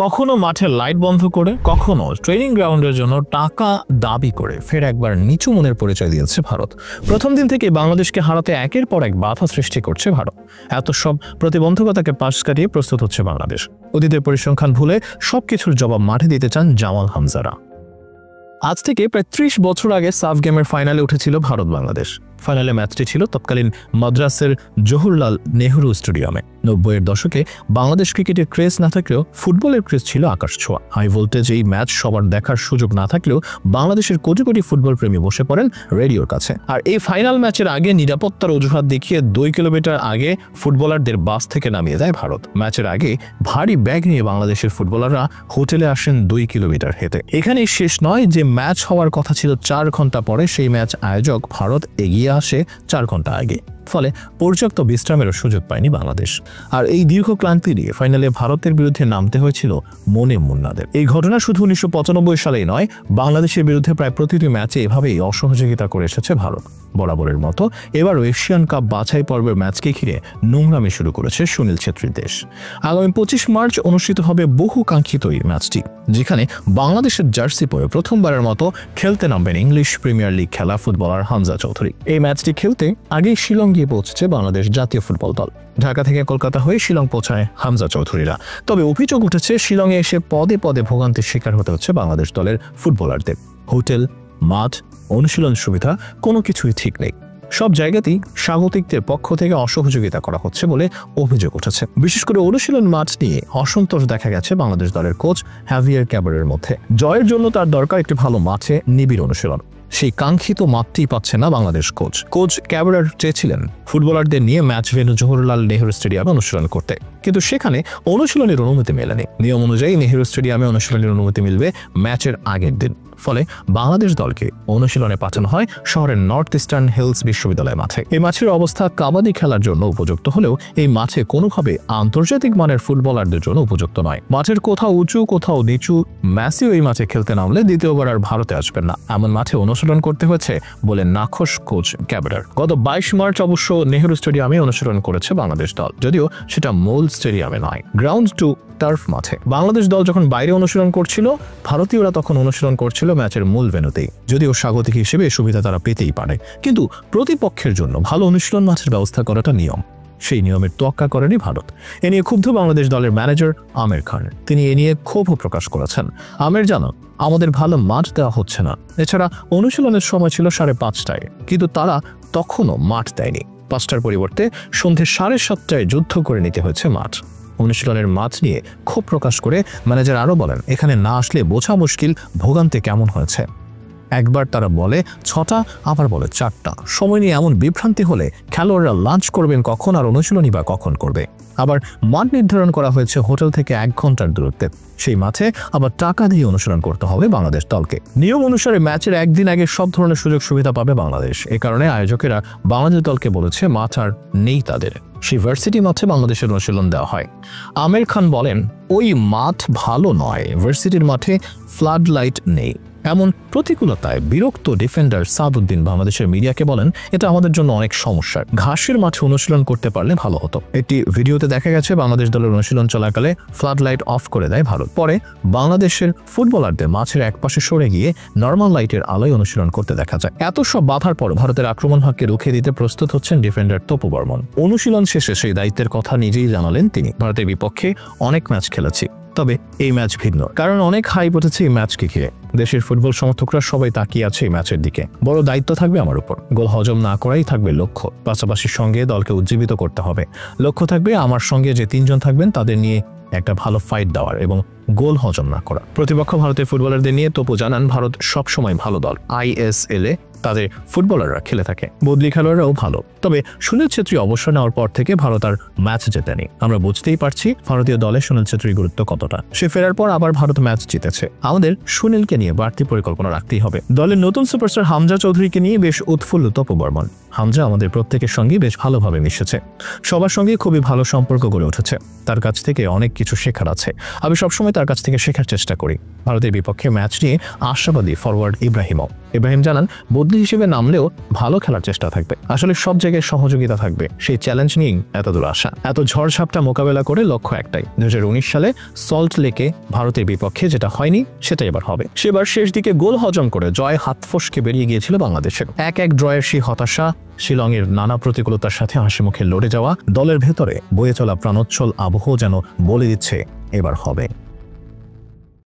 কখনো মাঠের লাইট বন্ধ করে, কখনো ট্রেনিং গ্রাউন্ডের জন্য টাকা দাবি করে ফের একবার নিচু মনের পরিচয় দিয়েছে ভারত। প্রথম দিন থেকে বাংলাদেশকে হারাতে একের পর এক বাধা সৃষ্টি করছে ভারত। এত সব প্রতিবন্ধকতাকে পাশ কাটিয়ে প্রস্তুত হচ্ছে বাংলাদেশ। অতীতের পরিসংখ্যান ভুলে সবকিছুর জবাব মাঠে দিতে চান জামাল হামজারা। আজ থেকে প্রায় ৩০ বছর আগে সাফ গেমের ফাইনালে উঠেছিল ভারত বাংলাদেশ। ফাইনালে ম্যাচটি ছিল তৎকালীন মাদ্রাসের জওহরলাল নেহরু স্টেডিয়ামে। ৯০-এর দশকে বাংলাদেশ ক্রিকেটের ক্রেজ না থাকলেও ফুটবলের ক্রেজ ছিল আকাশ ছোঁয়া। হাই ভোল্টেজ এই ম্যাচ সবার দেখার সুযোগ না থাকলেও বাংলাদেশের কোটি কোটি ফুটবল প্রেমী বসে পড়েন রেডিওর কাছে। আর এই ফাইনাল ম্যাচের আগে নিরাপত্তার অজুহাত দেখিয়ে ২ কিলোমিটার আগে ফুটবলারদের বাস থেকে নামিয়ে দেয় ভারত। ম্যাচের আগে ভারী ব্যাগ নিয়ে বাংলাদেশের ফুটবলাররা হোটেলে আসেন ২ কিলোমিটার হেঁটে। এখানেই শেষ নয়, যে ম্যাচ হওয়ার কথা ছিল ৪ ঘন্টা পরে, সেই ম্যাচ আয়োজক ভারত এগিয়ে আসে ৪ ঘন্টা আগে। ফলে পর্যাপ্ত বিশ্রামেরও সুযোগ পায়নি বাংলাদেশ। আর এই দীর্ঘ ক্লান্তি দিয়ে ফাইনালে ভারতের বিরুদ্ধে নামতে হয়েছিল মনে মুন্নাদের। এই ঘটনা শুধু ১৯৯৫ সালেই নয়, বাংলাদেশের বিরুদ্ধে প্রায় প্রতিটি ম্যাচে এভাবেই অসহযোগিতা করে এসেছে ভারত। বরাবরের মতো এবারও এশিয়ান কাপ বাছাই পর্বের ম্যাচকে ঘিরে নোংরামি শুরু করেছে সুনীল ছেত্রীর দেশ। আগামী ২৫ মার্চ অনুষ্ঠিত হবে বহু কাঙ্ক্ষিত এই ম্যাচটি, যেখানে বাংলাদেশের জার্সি পরে প্রথমবারের মতো খেলতে নামবেন ইংলিশ প্রিমিয়ার লিগ খেলা ফুটবলার হামজা চৌধুরী। এই ম্যাচটি খেলতে আগেই শিলং গিয়ে পৌঁছেছে বাংলাদেশ জাতীয় ফুটবল দল। ঢাকা থেকে কলকাতা হয়ে শিলং পৌঁছায় হামজা চৌধুরীরা। তবে অভিযোগ উঠেছে, শিলংয়ে এসে পদে পদে ভোগান্তির শিকার হতে হচ্ছে বাংলাদেশ দলের ফুটবলারদের। হোটেল, মাঠ, অনুশীলন সুবিধা কোনো কিছুই ঠিক নেই। সব জায়গাতেই স্বাগতিকদের পক্ষ থেকে অসহযোগিতা করা হচ্ছে বলে অভিযোগ উঠেছে। বিশেষ করে অনুশীলন মাঠ নিয়ে অসন্তোষ দেখা গেছে বাংলাদেশ দলের কোচ হ্যাভিয়ার ক্যাবারের মধ্যে। জয়ের জন্য তার দরকার একটি ভালো মাঠে নিবিড় অনুশীলন। সেই কাঙ্ক্ষিত মাঠটি পাচ্ছে না বাংলাদেশ কোচ ক্যাবারার চেয়েছিলেন ফুটবলারদের নিয়ে ম্যাচ ভেন্যু জওহরলাল নেহরু স্টেডিয়ামে অনুশীলন করতে, কিন্তু সেখানে অনুশীলনের অনুমতি মেলেনি। নিয়ম অনুযায়ী নেহরু স্টেডিয়ামে অনুশীলনের অনুমতি মিলবে ম্যাচের আগের দিন। ফলে বাংলাদেশ দলকে অনুশীলনে পাঠানো হয় শহরের নর্থ ইস্টার্ন হিলস বিশ্ববিদ্যালয় মাঠে। এই মাঠের অবস্থা কাবাডি খেলার জন্য উপযুক্ত হলেও এই মাঠে কোনোভাবে আন্তর্জাতিক মানের ফুটবলারদের জন্য উপযুক্ত নয়। মাঠের কোথাও উঁচু, কোথাও নিচু। মেসিও এই মাঠে খেলতে নামলে দ্বিতীয়বার আর ভারতে আসবেন না, এমন মাঠে অনুশীলন করতে হয়েছে বলে নাখোশ কোচ ক্যাবারার। গত ২২ মার্চ অবশ্য নেহরু স্টেডিয়ামে অনুশীলন করেছে বাংলাদেশ দল, যদিও সেটা মূল স্টেডিয়ামে নয়, গ্রাউন্ড টু টার্ফ মাঠে। বাংলাদেশ দল যখন বাইরে অনুশীলন করছিল, ভারতীয়রা তখন অনুশীলন করছিল ম্যাচের মূল ভেন্যুতেই। যদিও স্বাগতিক হিসেবে সুবিধা তারা পেতেই পারে, কিন্তু প্রতিপক্ষের জন্য ভালো অনুশীলন মাঠের ব্যবস্থা করাটা নিয়ম। সেই নিয়মের তোয়াক্কা করেনি ভারত। এ নিয়ে ক্ষুব্ধ বাংলাদেশ দলের ম্যানেজার আমির খান। তিনি এ নিয়ে ক্ষোভও প্রকাশ করেছেন। আমির জানান, আমাদের ভালো মাঠ দেওয়া হচ্ছে না। এছাড়া অনুশীলনের সময় ছিল ৫:৩০, কিন্তু তারা তখনও মাঠ দেয়নি। ৫টার পরিবর্তে সন্ধ্যে ৭:৩০ যুদ্ধ করে নিতে হয়েছে মাঠ। অনুশীলনের মাঠ নিয়ে ক্ষোভ প্রকাশ করে ম্যানেজার আরও বলেন, এখানে না আসলে বোঝা মুশকিল ভোগান্তি কেমন হয়েছে। একবার তারা বলে ৬টা, আবার বলে ৪টা। সময় নিয়ে এমন বিভ্রান্তি হলে খেলোয়াড়রা লাঞ্চ করবেন কখন আর অনুশীলনই বা কখন করবে? আবার মাঠ নির্ধারণ করা হয়েছে হোটেল থেকে ১ ঘন্টার দূরত্বে। সেই মাঠে আবার টাকা দিয়ে অনুশীলন করতে হবে বাংলাদেশ দলকে। নিয়ম অনুসারে ম্যাচের একদিন আগে সব ধরনের সুযোগ সুবিধা পাবে বাংলাদেশ। এ কারণে আয়োজকেরা বাংলাদেশ দলকে বলেছে মাঠ আর নেই তাদের। সেই ভার্সিটি মাঠে বাংলাদেশের অনুশীলন দেওয়া হয়। আমির খান বলেন, ওই মাঠ ভালো নয়, ভার্সিটির মাঠে ফ্লাড লাইট নেই। এমন প্রতিকূলতায় বিরক্ত ডিফেন্ডার সাদউদ্দিন বাংলাদেশের মিডিয়াকে বলেন, এটা আমাদের জন্য অনেক সমস্যার। ঘাসের মাঠে অনুশীলন করতে পারলে ভালো হতো। একটি ভিডিওতে দেখা গেছে বাংলাদেশ দলের অনুশীলন চলাকালে ফ্লাড লাইট অফ করে দেয় ভারত। পরে বাংলাদেশের ফুটবলারদের মাঠের একপাশে সরে গিয়ে নর্মাল লাইটের আলোয় অনুশীলন করতে দেখা যায়। এত সব বাধার পর ভারতের আক্রমণ ভাগকে রুখে দিতে প্রস্তুত হচ্ছেন ডিফেন্ডার তপু বর্মন। অনুশীলন শেষে সেই দায়িত্বের কথা নিজেই জানালেন তিনি। ভারতের বিপক্ষে অনেক ম্যাচ খেলেছি, তবে এই ম্যাচ ভিন্ন, কারণ অনেক হাইপ উঠেছে এই ম্যাচকে ঘিরে। দেশের ফুটবল সমর্থকরা সবাই তাকিয়ে আছে এই ম্যাচের দিকে। বড় দায়িত্ব থাকবে আমার উপর। গোল হজম না করাই থাকবে লক্ষ্য। পাশাপাশি সঙ্গে দলকে উজ্জীবিত করতে হবে। লক্ষ্য থাকবে আমার সঙ্গে যে ৩ জন থাকবেন তাদের নিয়ে একটা ভালো ফাইট দেওয়ার এবং গোল হজম না করা। প্রতিপক্ষ ভারতের ফুটবলারদের নিয়ে তপু জানান, ভারত সবসময় ভালো দল। ISL এ তাদের ফুটবলাররা খেলে থাকে, বদলি খেলোয়াড়রাও ভালো। তবে সুনীল ছেত্রী অবসর নেওয়ার পর থেকে ভারত আর ম্যাচ জেতেনি। আমরা বুঝতেই পারছি ভারতীয় দলে সুনীল ছেত্রীর গুরুত্ব কতটা। সে ফেরার পর আবার ভারত ম্যাচ জিতেছে। আমাদের সুনীলকে নিয়ে বাড়তি পরিকল্পনা রাখতেই হবে। দলের নতুন সুপারস্টার হামজা চৌধুরীকে নিয়ে বেশ উৎফুল্ল তপু বর্মন। হামজা আমাদের প্রত্যেকের সঙ্গে বেশ ভালোভাবে মিশেছে। সবার সঙ্গে খুবই ভালো সম্পর্ক গড়ে উঠেছে। তার কাছ থেকে অনেক কিছু শেখার আছে। আমি সবসময় তার কাছ থেকে শেখার চেষ্টা করি। ভারতের বিপক্ষে ম্যাচ নিয়ে আশাবাদী ফরওয়ার্ড ইব্রাহিম জানান, বদলি প্রতিদ্বন্দ্বী হিসেবে নামলেও ভালো খেলার চেষ্টা থাকবে। আসলে সব জায়গায় সহযোগিতা থাকবে, সেই চ্যালেঞ্জ নিয়েই এতদূর আসা। এত ঝড়ঝাপটা মোকাবেলা করে লক্ষ্য একটাই, 2019 সালে সল্ট লেকে ভারতের বিপক্ষে যেটা হয়নি সেটা এবার হবে। সেবার শেষ দিকে গোল হজম করে জয় হাত ফসকে বেরিয়ে গিয়েছিল বাংলাদেশের। 1-1 ড্রয়ের সেই হতাশা, শিলংয়ের নানা প্রতিকূলতার সাথে হাসি মুখে লড়ে যাওয়া দলের ভেতরে বয়ে চলা প্রাণোচ্ছল আবহ যেন বলে দিচ্ছে এবার হবে।